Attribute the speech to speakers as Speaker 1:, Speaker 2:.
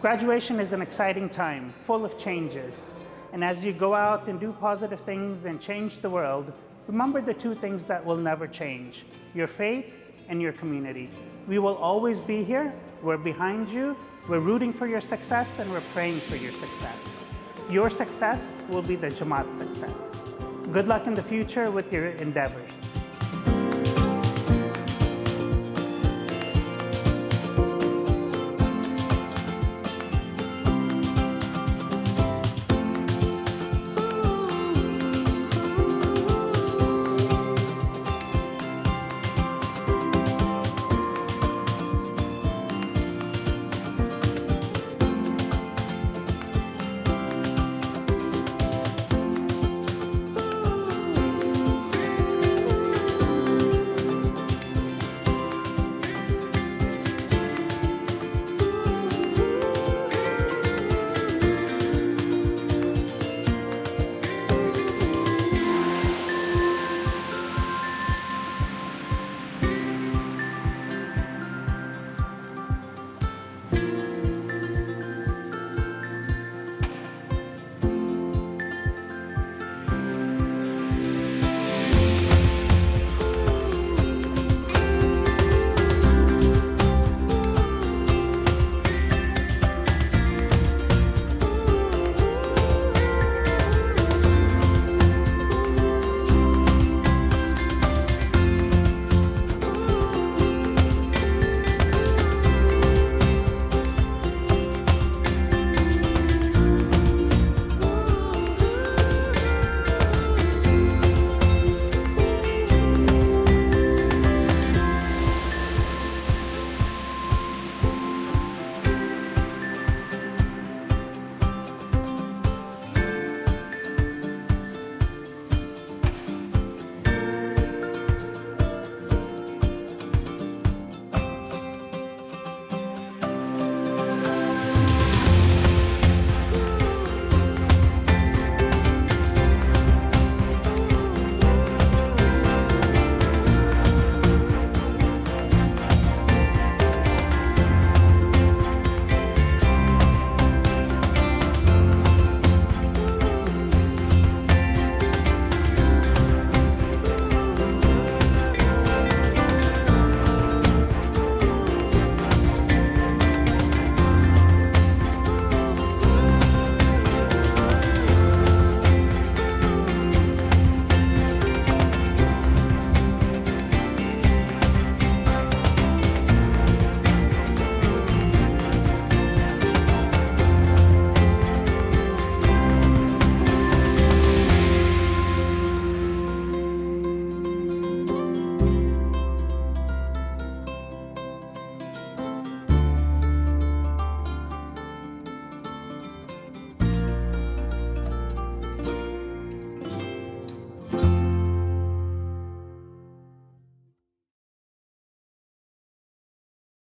Speaker 1: Graduation is an exciting time, full of changes. And as you go out and do positive things and change the world, remember the two things that will never change: your faith and your community. We will always be here. We're behind you. We're rooting for your success and we're praying for your success. Your success will be the Jamaat's success. Good luck in the future with your endeavors.